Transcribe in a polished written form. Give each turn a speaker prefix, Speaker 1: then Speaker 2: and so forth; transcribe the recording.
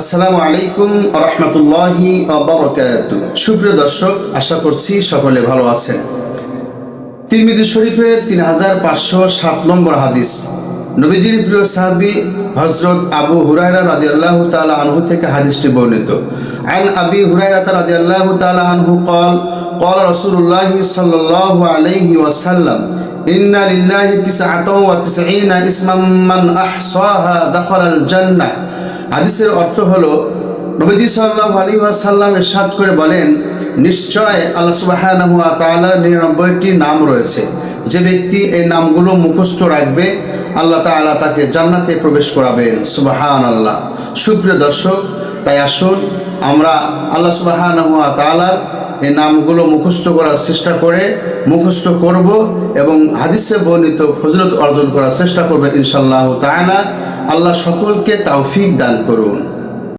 Speaker 1: আসসালামু আলাইকুম রহমতুল্লাহি বারাকাতুহু। সুপ্রিয় দর্শক, আশা করছি সকলে ভালো আছেন। তিরমিজি শরীফের 3507 নম্বর হাদিস, নবীজির প্রিয় সাহাবী হযরত আবু হুরায়রা রাদিয়াল্লাহু তাআলা আনহু থেকে হাদিসটি বর্ণিত। আন আবি হুরায়রা রাদিয়াল্লাহু তাআলা আনহু قال قال رسول الله صلى الله عليه وسلم إن لله 99 اسما من أحصاها دخل الجنة। হাদিসের অর্থ হলো, নবীজি সাল্লাল্লাহু আলাইহি ওয়াসাল্লাম ইরশাদ করে বলেন, নিশ্চয় আল্লাহ সুবহানাহু ওয়া তাআলার 99টি নাম রয়েছে। যে ব্যক্তি এই নামগুলো মুখস্থ রাখবে, আল্লাহ তাআলা তাকে জান্নাতে প্রবেশ করাবেন। সুবহানাল্লাহ। সুপ্রিয় দর্শক, তাই আসুন আমরা আল্লাহ সুবহানাহু ওয়া তাআলার এই নামগুলো মুখস্থ করার চেষ্টা করব এবং হাদিসে বর্ণিত ফজিলত অর্জন করার চেষ্টা করব ইনশাআল্লাহ তাআলা। আল্লাহ সকলকে তৌফিক দান করুন।